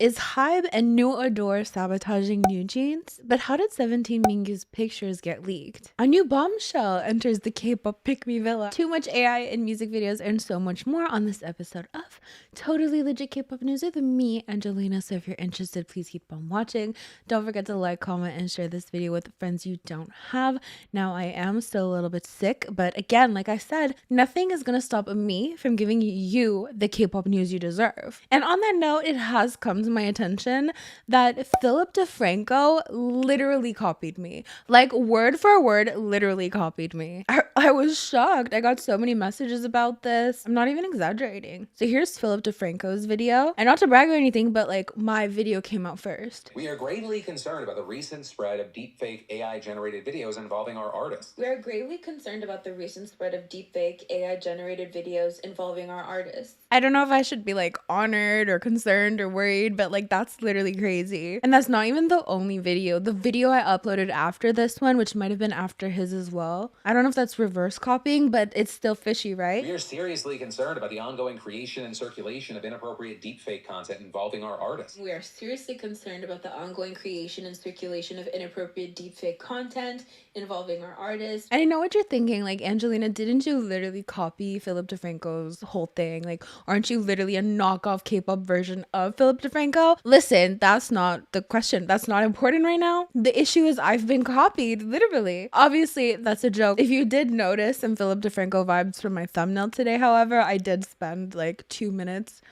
Is Hybe and new Ador sabotaging NewJeans? But how did 17 Mingyu's pictures get leaked? A new bombshell enters the K-pop pick-me villa. Too much AI in music videos and so much more on this episode of Totally Legit K-pop News with me, Angelina. So if you're interested, please keep on watching. Don't forget to like, comment, and share this video with friends you don't have. Now, I am still a little bit sick, but again, like I said, nothing is gonna stop me from giving you the K-pop news you deserve. And on that note, it has come to my attention that Philip DeFranco literally copied me. Like, word for word, literally copied me. I was shocked. I got so many messages about this. I'm not even exaggerating. So here's Philip DeFranco's video. And not to brag or anything, but like, my video came out first. We are gravely concerned about the recent spread of deepfake AI-generated videos involving our artists. We are gravely concerned about the recent spread of deepfake AI-generated videos involving our artists. I don't know if I should be like honored or concerned or worried, but like that's literally crazy. And that's not even the only video. The video I uploaded after this one, which might have been after his as well. I don't know if that's reverse copying, but it's still fishy, right? We are seriously concerned about the ongoing creation and circulation of inappropriate deepfake content involving our artists. We are seriously concerned about the ongoing creation and circulation of inappropriate deepfake content involving our artists. And I know what you're thinking, like, Angelina, didn't you literally copy Philip DeFranco's whole thing? Like, aren't you literally a knockoff K-pop version of Philip DeFranco? Listen, that's not the question. That's not important right now. The issue is I've been copied, literally. Obviously, that's a joke. If you did notice some Philip DeFranco vibes from my thumbnail today, however, I did spend like 2 minutes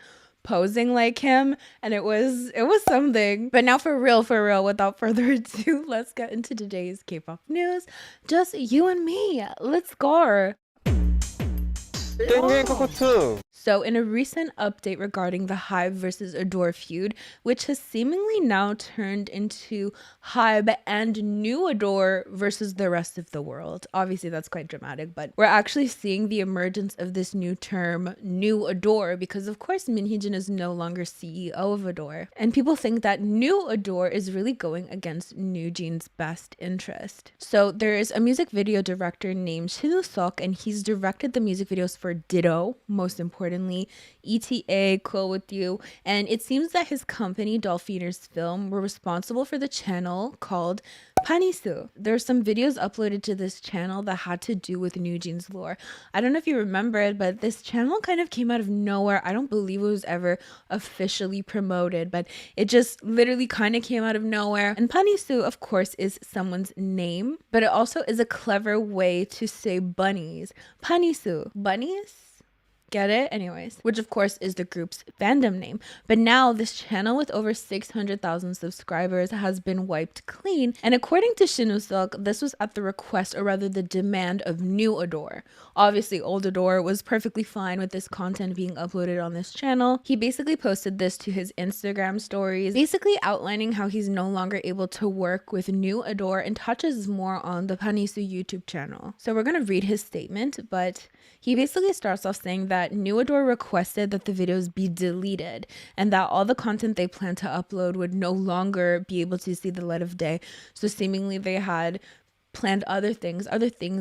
posing like him, and it was something. But now for real, without further ado, let's get into today's K-pop news. Just you and me. Let's go. So in a recent update regarding the Hybe versus Ador feud, which has seemingly now turned into Hybe and new Ador versus the rest of the world. Obviously that's quite dramatic, but we're actually seeing the emergence of this new term, new Ador, because of course Min Hee-jin is no longer CEO of Ador. And people think that new Ador is really going against NewJeans' best interest. So there is a music video director named Shin Woo-seok, and he's directed the music videos for Ditto, most importantly, ETA, Cool With You, and it seems that his company, Dolphiners Film, were responsible for the channel called Panisu. There's some videos uploaded to this channel that had to do with NewJeans lore. I don't know if you remember it, but this channel kind of came out of nowhere. I don't believe it was ever officially promoted, but it just literally kind of came out of nowhere. And Panisu, of course, is someone's name, but it also is a clever way to say bunnies. Panisu. Bunnies? Get it? Anyways, which of course is the group's fandom name. But now this channel with over 600,000 subscribers has been wiped clean. And according to Shin Woo-seok, this was at the request, or rather the demand, of new Ador. Obviously, old Ador was perfectly fine with this content being uploaded on this channel. He basically posted this to his Instagram stories, basically outlining how he's no longer able to work with new Ador and touches more on the Panisu YouTube channel. So we're going to read his statement, but he basically starts off saying that new Ador requested that the videos be deleted and that all the content they plan to upload would no longer be able to see the light of day. So seemingly they had planned other things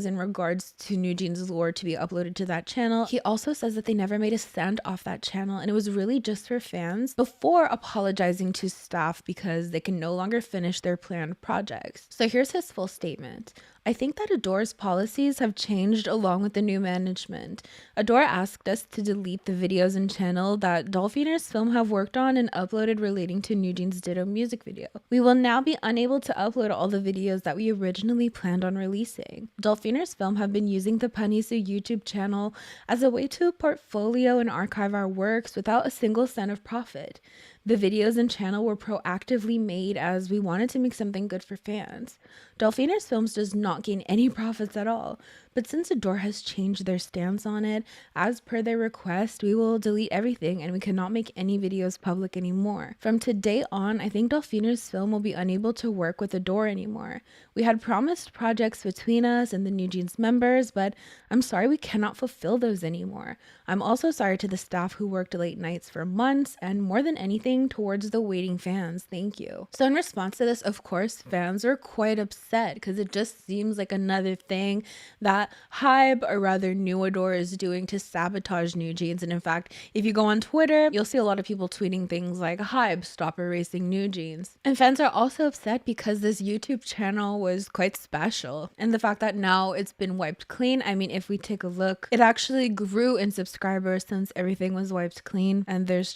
in regards to NewJeans' lore to be uploaded to that channel. He also says that they never made a cent off that channel and it was really just for fans, before apologizing to staff because they can no longer finish their planned projects. So here's his full statement. I think that Ador's policies have changed along with the new management. Ador asked us to delete the videos and channel that Dolphiners Film have worked on and uploaded relating to NewJeans' Ditto music video. We will now be unable to upload all the videos that we originally planned on releasing. Dolphiners Film have been using the Panisu YouTube channel as a way to portfolio and archive our works without a single cent of profit. The videos and channel were proactively made as we wanted to make something good for fans. Dolphiners Films does not gain any profits at all, but since Ador has changed their stance on it, as per their request, we will delete everything and we cannot make any videos public anymore. From today on, I think Dolphiners Film will be unable to work with Ador anymore. We had promised projects between us and the NewJeans members, but I'm sorry we cannot fulfill those anymore. I'm also sorry to the staff who worked late nights for months, and more than anything, nothing towards the waiting fans. Thank you. So in response to this, of course, fans are quite upset because it just seems like another thing that Hybe, or rather New Ador, is doing to sabotage NewJeans. And in fact, if you go on Twitter, you'll see a lot of people tweeting things like, Hybe, stop erasing NewJeans. And fans are also upset because this YouTube channel was quite special. And the fact that now it's been wiped clean. I mean, if we take a look, it actually grew in subscribers since everything was wiped clean, and there's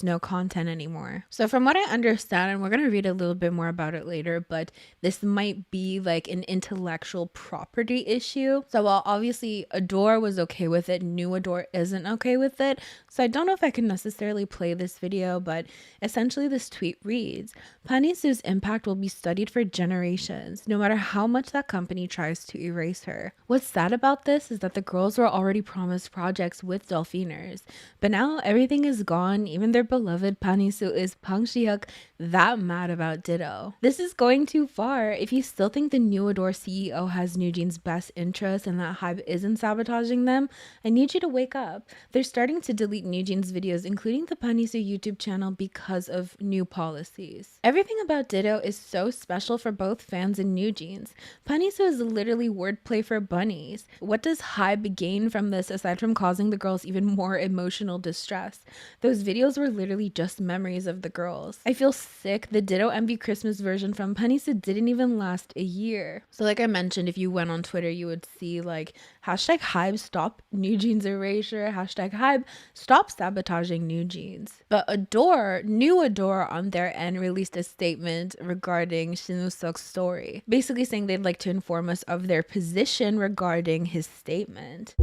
no content anymore. So from what I understand, and we're going to read a little bit more about it later, but this might be like an intellectual property issue. So while obviously Ador was okay with it, New Ador isn't okay with it. So I don't know if I can necessarily play this video, but essentially this tweet reads, Panisu's impact will be studied for generations, no matter how much that company tries to erase her. What's sad about this is that the girls were already promised projects with Dolphiners, but now everything is gone. Even their beloved Panisu is Pang Shihyuk that mad about Ditto. This is going too far. If you still think the New Ador CEO has NewJeans' best interest and that Hybe isn't sabotaging them, I need you to wake up. They're starting to delete NewJeans videos, including the Panisu YouTube channel, because of new policies. Everything about Ditto is so special for both fans and NewJeans. Panisu is literally wordplay for bunnies. What does Hybe gain from this aside from causing the girls even more emotional distress? Those videos were literally just memories of the girls. I feel sick. The Ditto MV Christmas version from Panisu didn't even last a year. So like I mentioned, if you went on Twitter, you would see like hashtag Hybe stop NewJeans erasure, hashtag Hybe stop sabotaging NewJeans. But Ador, New Ador on their end released a statement regarding Shinwoo-seok's story, basically saying they'd like to inform us of their position regarding his statement.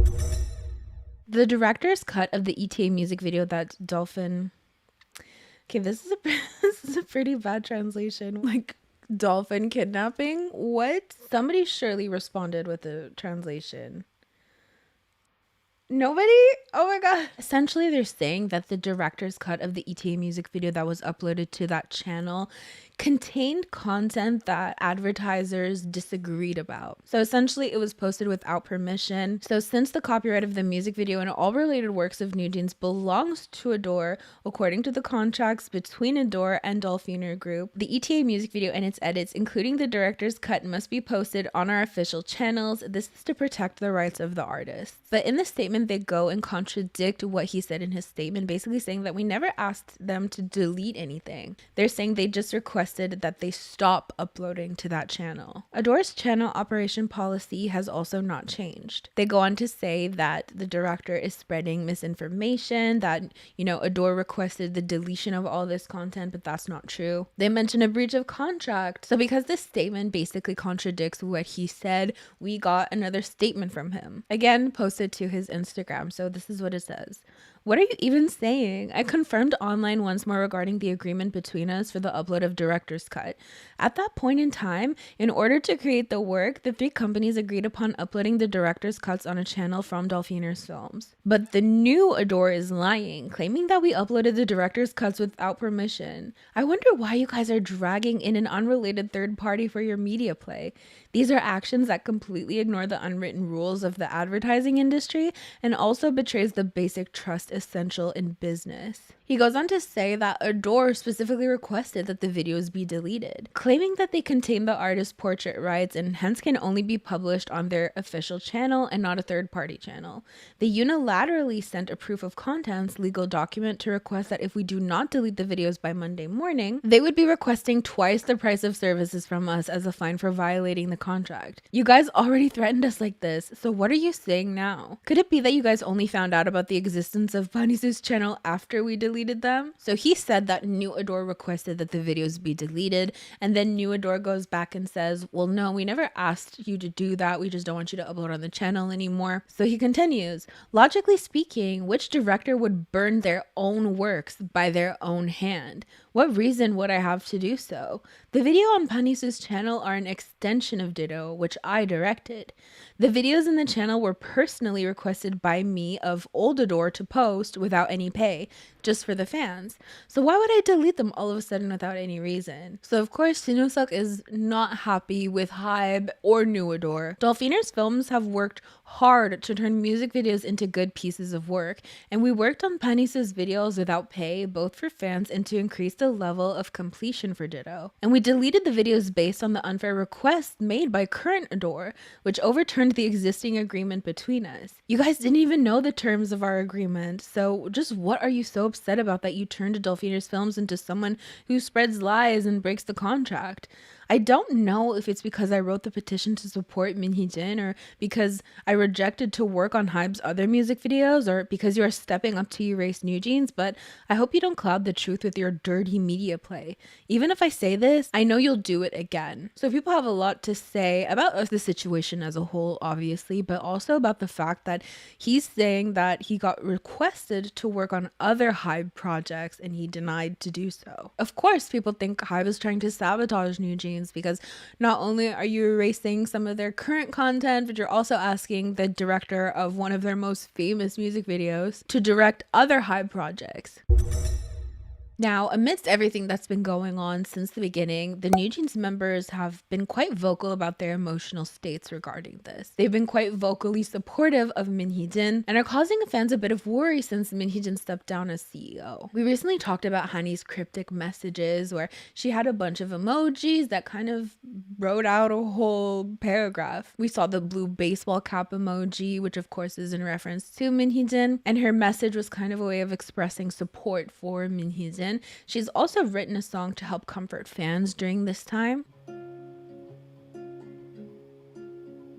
The director's cut of the ETA music video that Dolphin... Okay, this is a pretty bad translation. Like, dolphin kidnapping? What? Somebody surely responded with a translation. Nobody? Oh my god. Essentially, they're saying that the director's cut of the ETA music video that was uploaded to that channel contained content that advertisers disagreed about. So essentially, it was posted without permission. So since the copyright of the music video and all related works of NewJeans belongs to Ador, according to the contracts between Ador and Dolphiner Group, the ETA music video and its edits, including the director's cut, must be posted on our official channels. This is to protect the rights of the artists. But in the statement, they go and contradict what he said in his statement, basically saying that we never asked them to delete anything. They're saying they just requested that they stop uploading to that channel. Ador's channel operation policy has also not changed. They go on to say that the director is spreading misinformation, that, you know, Ador requested the deletion of all this content, but that's not true. They mention a breach of contract. So because this statement basically contradicts what he said, we got another statement from him. Again, posted to his Instagram. So this is what it says. What are you even saying? I confirmed online once more regarding the agreement between us for the upload of director's cut. At that point in time, in order to create the work, the three companies agreed upon uploading the director's cuts on a channel from Dolphiners Films. But the new Ador is lying, claiming that we uploaded the director's cuts without permission. I wonder why you guys are dragging in an unrelated third party for your media play. These are actions that completely ignore the unwritten rules of the advertising industry and also betrays the basic trust essential in business. He goes on to say that Ador specifically requested that the videos be deleted, claiming that they contain the artist's portrait rights and hence can only be published on their official channel and not a third-party channel. They unilaterally sent a proof of contents legal document to request that if we do not delete the videos by Monday morning, they would be requesting twice the price of services from us as a fine for violating the contract. You guys already threatened us like this, so what are you saying now? Could it be that you guys only found out about the existence of Panisu's channel after we deleted them? So he said that New Ador requested that the videos be deleted, and then New Ador goes back and says, well, no, we never asked you to do that. We just don't want you to upload on the channel anymore. So he continues, logically speaking, which director would burn their own works by their own hand? What reason would I have to do so? The video on Panisu's channel are an extension of Ditto, which I directed. The videos in the channel were personally requested by me of old Ador to post without any pay, just for the fans. So why would I delete them all of a sudden without any reason? So of course, Sinusuk is not happy with Hybe or New Ador. Dolphiners Films have worked hard to turn music videos into good pieces of work, and we worked on Panis's videos without pay, both for fans and to increase the level of completion for Ditto. And we deleted the videos based on the unfair requests made by current Ador, which overturned the existing agreement between us. You guys didn't even know the terms of our agreement, so just what are you so upset about that you turned Dolphiners Films into someone who spreads lies and breaks the contract? I don't know if it's because I wrote the petition to support Min Hee-jin, or because I rejected to work on Hybe's other music videos, or because you are stepping up to erase NewJeans, but I hope you don't cloud the truth with your dirty media play. Even if I say this, I know you'll do it again. So people have a lot to say about the situation as a whole, obviously, but also about the fact that he's saying that he got requested to work on other Hybe projects and he denied to do so. Of course, people think Hybe is trying to sabotage NewJeans because not only are you erasing some of their current content, but you're also asking the director of one of their most famous music videos to direct other Hybe projects. Now, amidst everything that's been going on since the beginning, the NewJeans members have been quite vocal about their emotional states regarding this. They've been quite vocally supportive of Min Hee-jin and are causing fans a bit of worry since Min Hee-jin stepped down as CEO. We recently talked about Hani's cryptic messages where she had a bunch of emojis that kind of wrote out a whole paragraph. We saw the blue baseball cap emoji, which of course is in reference to Min Hee-jin, and her message was kind of a way of expressing support for Min Hee-jin. She's also written a song to help comfort fans during this time.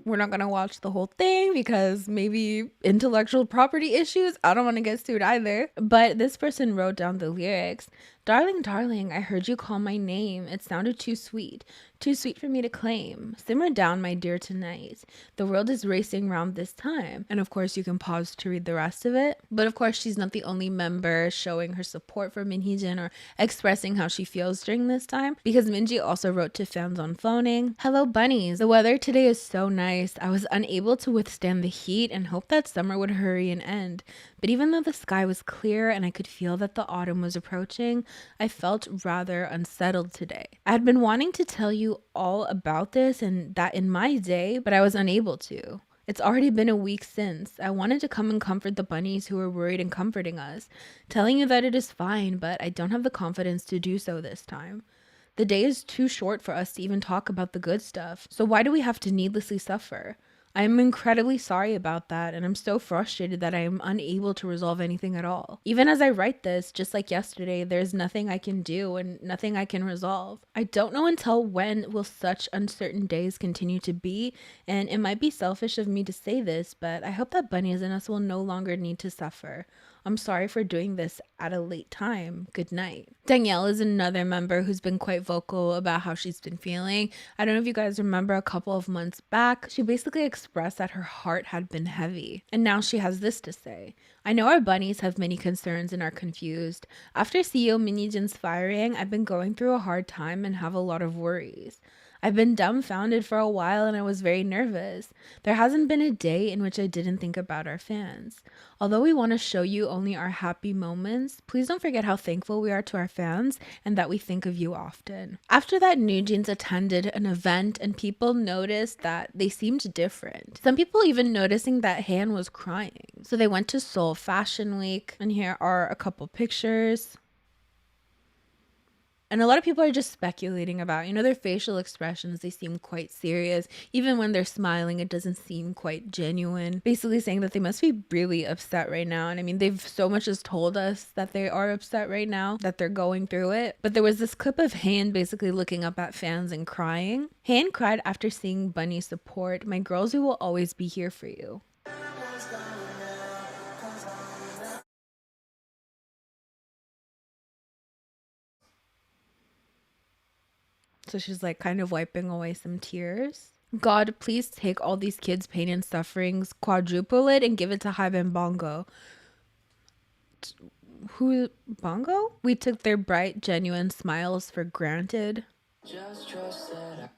We're not gonna watch the whole thing because maybe intellectual property issues. I don't want to get sued either. But this person wrote down the lyrics. Darling, darling, I heard you call my name. It sounded too sweet for me to claim. Simmer down, my dear, tonight. The world is racing round this time. And of course, you can pause to read the rest of it. But of course, she's not the only member showing her support for Min Hee-jin or expressing how she feels during this time, because Minji also wrote to fans on phoning. Hello, bunnies. The weather today is so nice. I was unable to withstand the heat and hoped that summer would hurry and end. But even though the sky was clear and I could feel that the autumn was approaching, I felt rather unsettled today. I had been wanting to tell you all about this and that in my day, but I was unable to. It's already been a week since. I wanted to come and comfort the bunnies who were worried and comforting us, telling you that it is fine, but I don't have the confidence to do so this time. The day is too short for us to even talk about the good stuff, so why do we have to needlessly suffer? I am incredibly sorry about that, and I'm so frustrated that I am unable to resolve anything at all. Even as I write this, just like yesterday, there's nothing I can do and nothing I can resolve. I don't know until when will such uncertain days continue to be, and it might be selfish of me to say this, but I hope that bunnies and us will no longer need to suffer. I'm sorry for doing this at a late time. Good night. Danielle is another member who's been quite vocal about how she's been feeling. I don't know if you guys remember a couple of months back, she basically expressed that her heart had been heavy. And now she has this to say. I know our bunnies have many concerns and are confused. After CEO Min Hee-jin's firing, I've been going through a hard time and have a lot of worries. I've been dumbfounded for a while and I was very nervous. There hasn't been a day in which I didn't think about our fans. Although we want to show you only our happy moments, please don't forget how thankful we are to our fans and that we think of you often. After that, NewJeans attended an event and people noticed that they seemed different. Some people even noticing that Han was crying. So they went to Seoul Fashion Week, and here are a couple pictures. And a lot of people are just speculating about, their facial expressions. They seem quite serious. Even when they're smiling, it doesn't seem quite genuine. Basically saying that they must be really upset right now. And I mean, they've so much as told us that they are upset right now, that they're going through it. But there was this clip of Han basically looking up at fans and crying. Han cried after seeing Bunny's support. My girls, we will always be here for you. So she's like kind of wiping away some tears. God, please take all these kids' pain and sufferings, quadruple it, and give it to Hybe and Bongo. Who, Bongo? We took their bright, genuine smiles for granted. Just trust that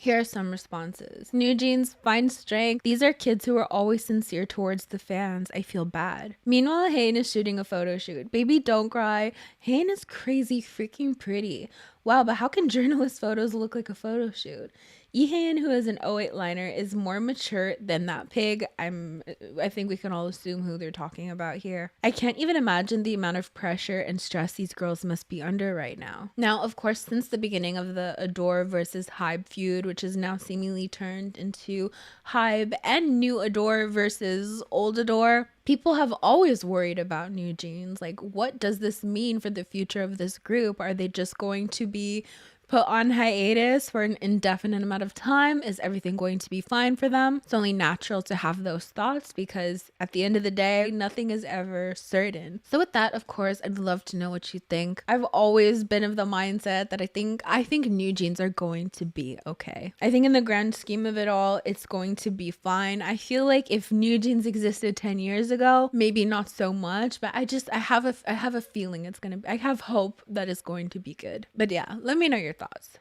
Here are some responses. NewJeans, find strength. These are kids who are always sincere towards the fans. I feel bad. Meanwhile, Hain is shooting a photo shoot. Baby, don't cry. Hain is crazy freaking pretty. Wow, but how can journalist photos look like a photo shoot? Ihain, who is an 08 liner, is more mature than that pig. I think we can all assume who they're talking about here. I can't even imagine the amount of pressure and stress these girls must be under right now. Now, of course, since the beginning of the Ador versus Hybe feud, which is now seemingly turned into Hybe and new Ador versus old Ador, people have always worried about NewJeans. Like, what does this mean for the future of this group? Are they just going to be put on hiatus for an indefinite amount of time? Is everything going to be fine for them? It's only natural to have those thoughts because at the end of the day, nothing is ever certain. So with that, of course, I'd love to know what you think. I've always been of the mindset that I think NewJeans are going to be okay. I think in the grand scheme of it all, it's going to be fine. I feel like if NewJeans existed 10 years ago, maybe not so much, but I have a feeling I have hope that it's going to be good. But yeah, let me know your thoughts.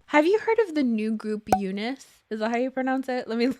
Have you heard of the new group UNIS? Is that how you pronounce it? Let me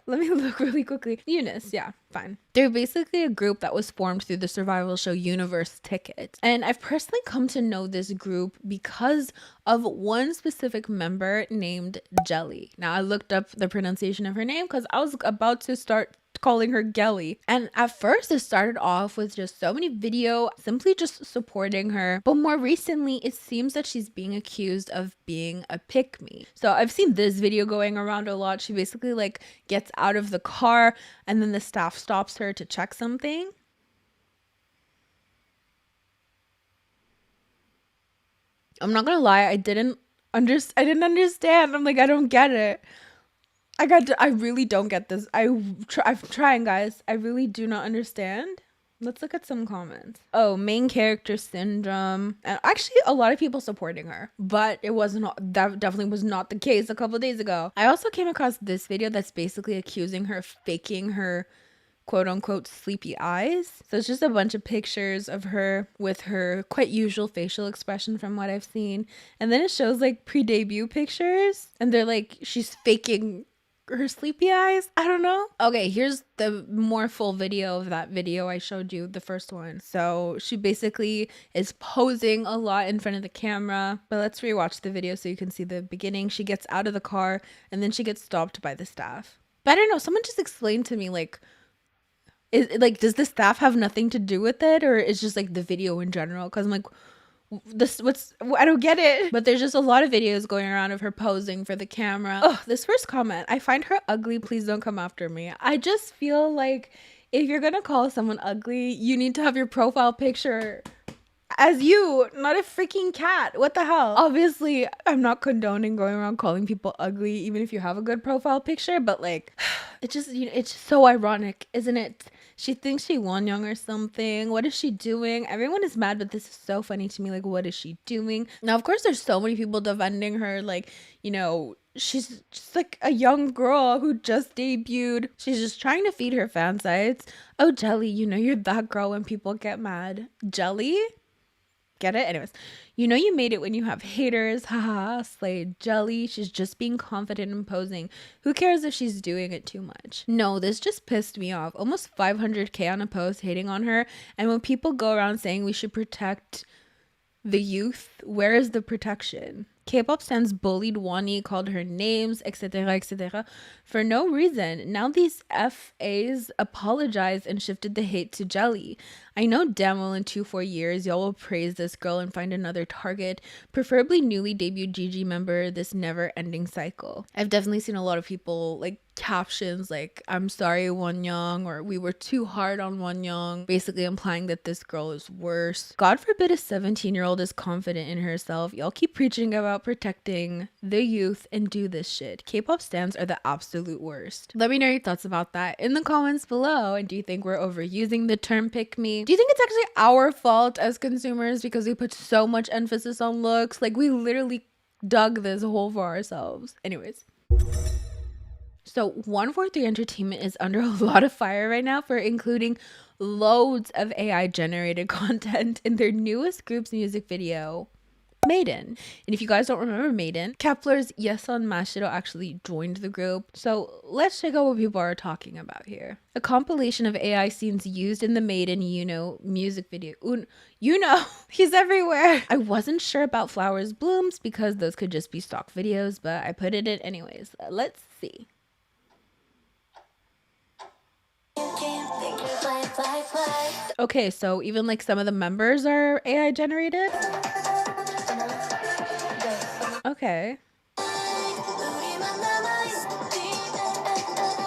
look really quickly. UNIS, yeah, fine. They're basically a group that was formed through the survival show Universe Ticket. And I've personally come to know this group because of one specific member named Gehlee. Now, I looked up the pronunciation of her name because I was about to start calling her Gehlee. And at first it started off with just so many video simply just supporting her. But more recently, it seems that she's being accused of being a pick-me. So I've seen this video going around a lot. She basically like gets out of the car and then the staff stops her to check something. I'm not gonna lie, I didn't understand. I'm like, I don't get it. I really don't get this. I'm trying, guys. I really do not understand. Let's look at some comments. Oh, main character syndrome. And actually a lot of people supporting her, but that definitely was not the case a couple days ago. I also came across this video that's basically accusing her of faking her quote unquote sleepy eyes. So it's just a bunch of pictures of her with her quite usual facial expression from what I've seen. And then it shows like pre-debut pictures and they're like, she's faking her sleepy eyes. I don't know. Okay, here's the more full video of that video I showed you, the first one. So she basically is posing a lot in front of the camera, but let's rewatch the video so you can see the beginning. She gets out of the car and then she gets stopped by the staff. But I don't know, someone just explained to me like, does the staff have nothing to do with it, or it's just like the video in general? Because I'm like, I don't get it. But there's just a lot of videos going around of her posing for the camera. Oh, this first comment, I find her ugly, please don't come after me. I just feel like if you're gonna call someone ugly, you need to have your profile picture as you, not a freaking cat. What the hell? Obviously, I'm not condoning going around calling people ugly even if you have a good profile picture, but like, it's just, it's so ironic, isn't it? She thinks she Wonyoung or something. What is she doing? Everyone is mad, but this is so funny to me. Like, what is she doing? Now, of course, there's so many people defending her. Like, she's just like a young girl who just debuted. She's just trying to feed her fan sites. Oh, Gehlee, you're that girl when people get mad. Gehlee? Get it? Anyways, you made it when you have haters. Haha, slay. Gehlee, she's just being confident and posing. Who cares if she's doing it too much? No, this just pissed me off. Almost 500K on a post hating on her. And when people go around saying we should protect the youth, where is the protection? K-pop stans bullied Wani, called her names, etc., etc., for no reason. Now these FAs apologized and shifted the hate to Gehlee. I know damn well in 2-4 years y'all will praise this girl and find another target, preferably newly debuted GG member, this never-ending cycle. I've definitely seen a lot of people like captions like, I'm sorry Wonyoung, or we were too hard on Wonyoung, basically implying that this girl is worse. God forbid a 17-year-old is confident in herself. Y'all keep preaching about protecting the youth and do this shit. K-pop stans are the absolute worst. Let me know your thoughts about that in the comments below. And do you think we're overusing the term pick me? Do you think it's actually our fault as consumers because we put so much emphasis on looks? Like, we literally dug this hole for ourselves. Anyways. So 143 Entertainment is under a lot of fire right now for including loads of AI generated content in their newest group's music video. MADEIN. And if you guys don't remember MADEIN, Kepler's Yeon Mashiro actually joined the group. So let's check out what people are talking about here. A compilation of AI scenes used in the MADEIN music video. He's everywhere. I wasn't sure about Flowers Blooms because those could just be stock videos, but I put it in anyways. Let's see. Okay, so even like some of the members are AI generated. Okay.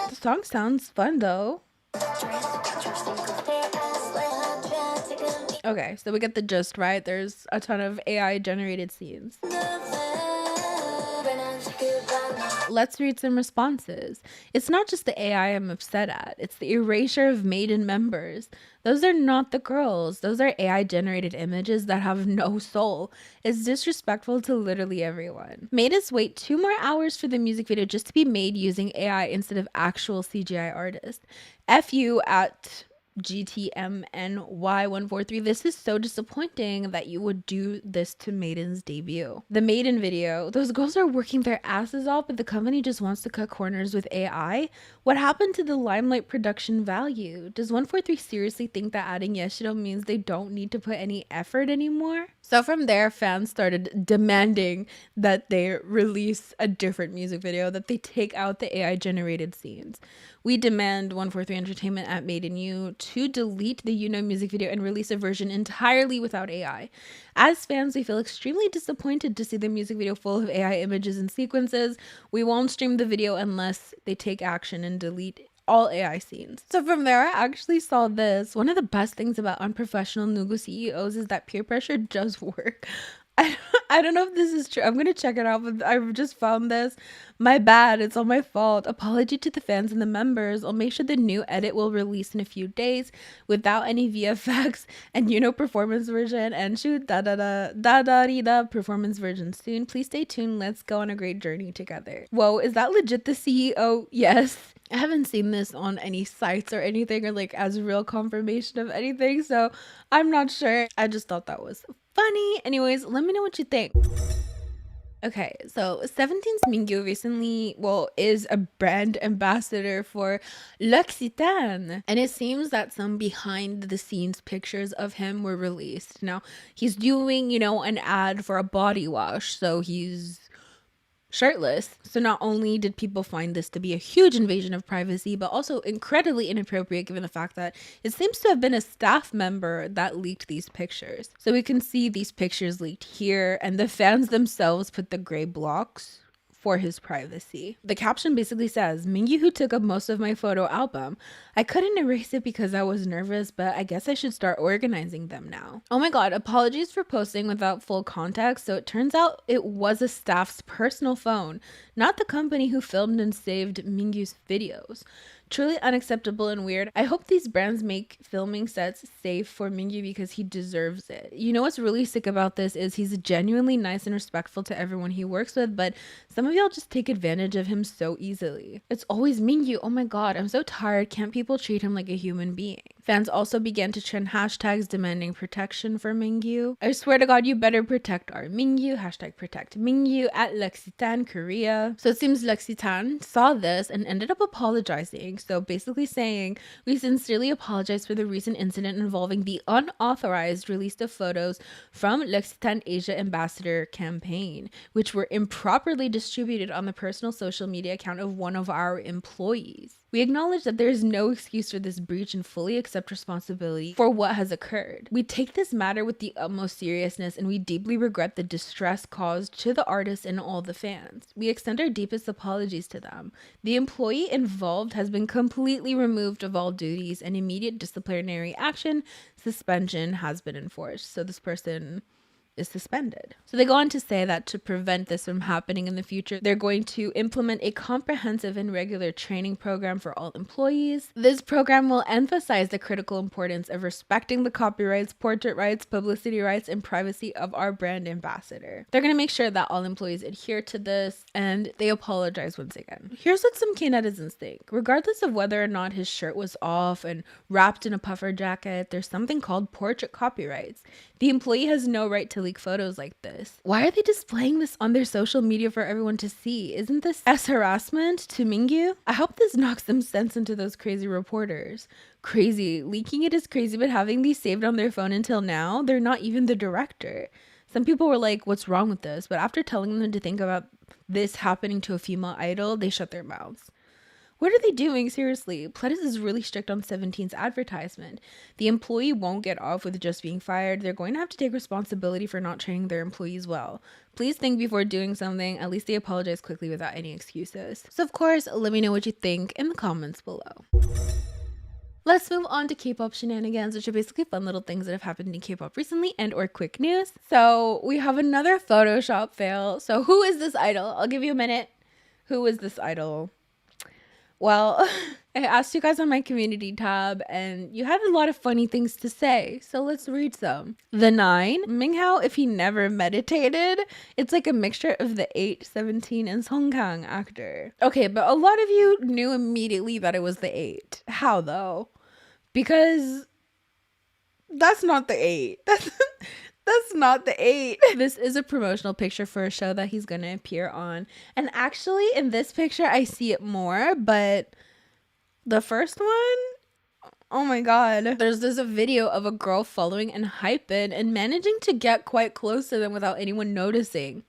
The song sounds fun though. Okay, so we get the gist, right? There's a ton of AI generated scenes. Let's read some responses. It's not just the AI I'm upset at. It's the erasure of MADEIN members. Those are not the girls. Those are AI generated images that have no soul. It's disrespectful to literally everyone. Made us wait 2 more hours for the music video just to be made using AI instead of actual CGI artists. F you at GTMNY143. This is so disappointing that you would do this to MADEIN's debut. The MADEIN video, those girls are working their asses off, but the company just wants to cut corners with AI. What happened to the limelight production value? Does 143 seriously think that adding Yeshiro means they don't need to put any effort anymore? So from there, fans started demanding that they release a different music video, that they take out the AI generated scenes. We demand 143 Entertainment at MADEIN U to delete the music video and release a version entirely without AI. As fans, we feel extremely disappointed to see the music video full of AI images and sequences. We won't stream the video unless they take action and delete all AI scenes. So from there, I actually saw this. One of the best things about unprofessional Nugu CEOs is that peer pressure does work. I don't know if this is true. I'm gonna check it out, but I've just found this. My bad, it's all my fault. Apology to the fans and the members. I'll make sure the new edit will release in a few days without any VFX and performance version, and shoot da performance version soon. Please stay tuned. Let's go on a great journey together. Whoa, is that legit the CEO? Yes. I haven't seen this on any sites or anything, or like as real confirmation of anything, so I'm not sure. I just thought that was funny. Anyways, let me know what you think. Okay, so 17's Mingyu recently, is a brand ambassador for L'Occitane. And it seems that some behind the scenes pictures of him were released. Now, he's doing, an ad for a body wash, so he's shirtless. So not only did people find this to be a huge invasion of privacy, but also incredibly inappropriate given the fact that it seems to have been a staff member that leaked these pictures. So we can see these pictures leaked here, and the fans themselves put the gray blocks for his privacy. The caption basically says, Mingyu who took up most of my photo album. I couldn't erase it because I was nervous, but I guess I should start organizing them now. Oh my god, apologies for posting without full context. So it turns out it was a staff's personal phone, not the company who filmed and saved Mingyu's videos. Truly unacceptable and weird. I hope these brands make filming sets safe for Mingyu because he deserves it. What's really sick about this is he's genuinely nice and respectful to everyone he works with, but some of y'all just take advantage of him so easily. It's always Mingyu. Oh my god, I'm so tired. Can't people treat him like a human being? Fans also began to trend hashtags demanding protection for Mingyu. I swear to god, you better protect our Mingyu. Hashtag protect Mingyu at L'Occitane, Korea. So it seems L'Occitane saw this and ended up apologizing. So basically saying, we sincerely apologize for the recent incident involving the unauthorized release of photos from L'Occitane Asia Ambassador campaign, which were improperly distributed on the personal social media account of one of our employees. We acknowledge that there is no excuse for this breach and fully accept responsibility for what has occurred. We take this matter with the utmost seriousness and we deeply regret the distress caused to the artists and all the fans. We extend our deepest apologies to them. The employee involved has been completely removed of all duties and immediate disciplinary action, suspension has been enforced. So this person is suspended. So they go on to say that to prevent this from happening in the future, they're going to implement a comprehensive and regular training program for all employees. This program will emphasize the critical importance of respecting the copyrights, portrait rights, publicity rights, and privacy of our brand ambassador. They're going to make sure that all employees adhere to this, and they apologize once again. Here's what some K netizens think. Regardless of whether or not his shirt was off and wrapped in a puffer jacket, there's something called portrait copyrights. The employee has no right to to leak photos like this. Why are they displaying this on their social media for everyone to see? Isn't this as harassment to Mingyu? I hope this knocks some sense into those crazy reporters. Crazy. Leaking it is crazy, but having these saved on their phone until now, they're not even the director. Some people were like, what's wrong with this? But after telling them to think about this happening to a female idol, they shut their mouths. What are they doing? Seriously, Pledis is really strict on 17's advertisement. The employee won't get off with just being fired. They're going to have to take responsibility for not training their employees well. Please think before doing something. At least they apologize quickly without any excuses. So of course, let me know what you think in the comments below. Let's move on to K-pop shenanigans, which are basically fun little things that have happened in K-pop recently and or quick news. So we have another Photoshop fail. So who is this idol? I'll give you a minute. Who is this idol? Well, I asked you guys on my community tab and you had a lot of funny things to say. So let's read some. The 9, Minghao if he never meditated. It's like a mixture of the 8, 17, and Song Kang actor. Okay, but a lot of you knew immediately that it was the 8. How though? Because that's not the 8. That's not the 8. This is a promotional picture for a show that he's gonna appear on. And actually in this picture I see it more, but the first one, oh my god. There's a video of a girl following and Hybe and managing to get quite close to them without anyone noticing.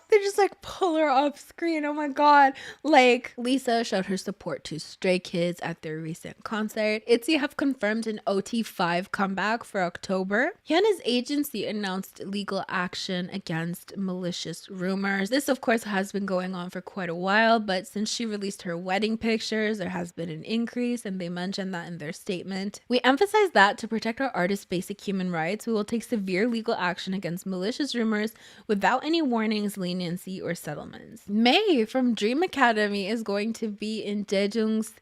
They just like pull her off screen. Oh my god. Like, Lisa showed her support to Stray Kids at their recent concert. ITZY have confirmed an OT5 comeback for October. Hyun's agency announced legal action against malicious rumors. This of course has been going on for quite a while, but since she released her wedding pictures, there has been an increase, and they mentioned that in their statement. We emphasize that to protect our artists' basic human rights, we will take severe legal action against malicious rumors without any warnings, leniency, or settlements. May from Dream Academy is going to be in Daejung's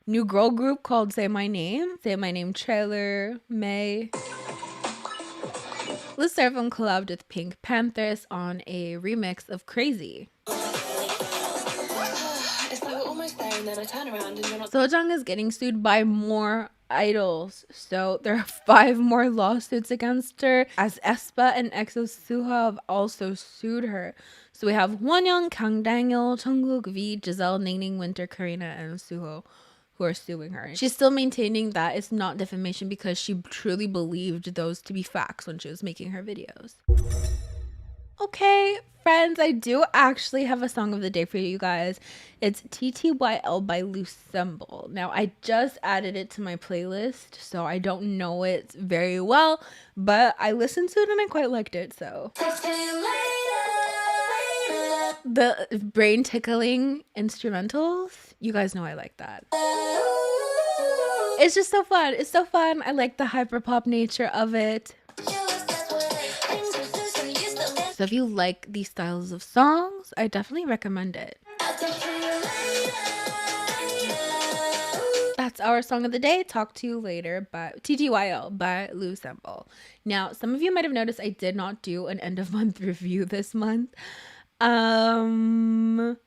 new girl group called Say My Name. Say My Name trailer, May. Liz Servon collabed with Pink Panthers on a remix of Crazy. Sojang is getting sued by more idols, so there are 5 more lawsuits against her, as aespa and EXO Suho have also sued her. So we have Wonyoung, Kang Daniel, Jungkook, V, Giselle, Ningning, Winter, Karina, and Suho who are suing her. She's still maintaining that it's not defamation because she truly believed those to be facts when she was making her videos. Okay, friends, I do actually have a song of the day for you guys. It's TTYL by Lucemble. Now, I just added it to my playlist, so I don't know it very well, but I listened to it and I quite liked it, so. The brain tickling instrumentals, you guys know I like that. It's just so fun. It's so fun. I like the hyperpop nature of it. So if you like these styles of songs, I definitely recommend it. That's our song of the day. Talk to you later by TTYL by Lucemble. Now, some of you might have noticed I did not do an end of month review this month. Don't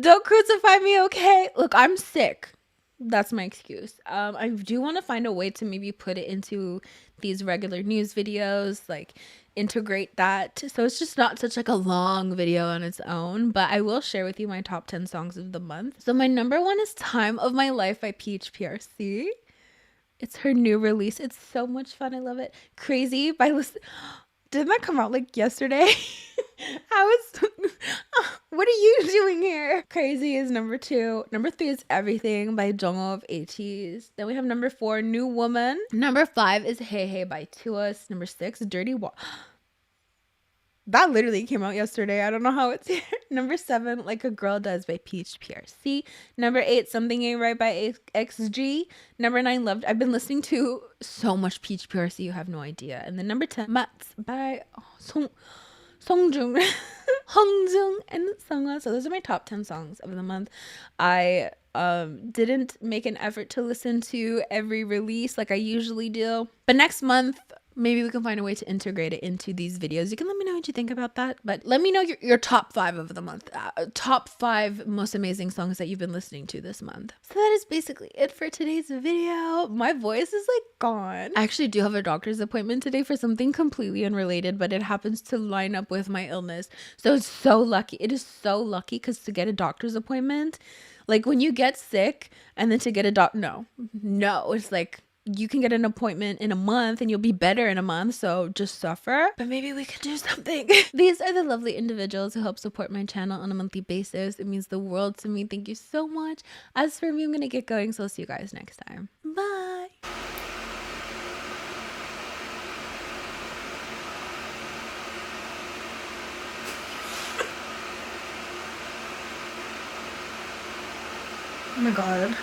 crucify me, okay? Look, I'm sick. That's my excuse. I do want to find a way to maybe put it into these regular news videos, like integrate that so it's just not such like a long video on its own, but I will share with you my top 10 songs of the month. So my number 1 is Time of My Life by PHPRC. It's her new release. It's so much fun. I love it. Crazy by didn't that come out like yesterday? What are you doing here? Crazy is number 2. Number 3 is Everything by Jongho of ATEEZ. Then we have number 4, New Woman. Number 5 is Hey Hey by TOUS. Number 6, Dirty That literally came out yesterday. I don't know how it's here. Number 7, Like a Girl Does by Peach PRC. Number 8, Something Ain't Right by XG. Number 9, Loved. I've been listening to so much Peach PRC, you have no idea. And then number 10, Mats by Songjung, Hongjung, and Sungha. So those are my top 10 songs of the month. I didn't make an effort to listen to every release like I usually do. But next month, Maybe we can find a way to integrate it into these videos. You can let me know what you think about that. But let me know your top 5 of the month. Top 5 most amazing songs that you've been listening to this month. So that is basically it for today's video. My voice is like gone. I actually do have a doctor's appointment today for something completely unrelated, but it happens to line up with my illness. So it's so lucky. It is so lucky because to get a doctor's appointment, like when you get sick and then to get a no, it's like, you can get an appointment in a month and you'll be better in a month, so just suffer. But maybe we can do something. These are the lovely individuals who help support my channel on a monthly basis. It means the world to me. Thank you so much. As for me, I'm gonna get going, so I'll see you guys next time. Bye. Oh my god.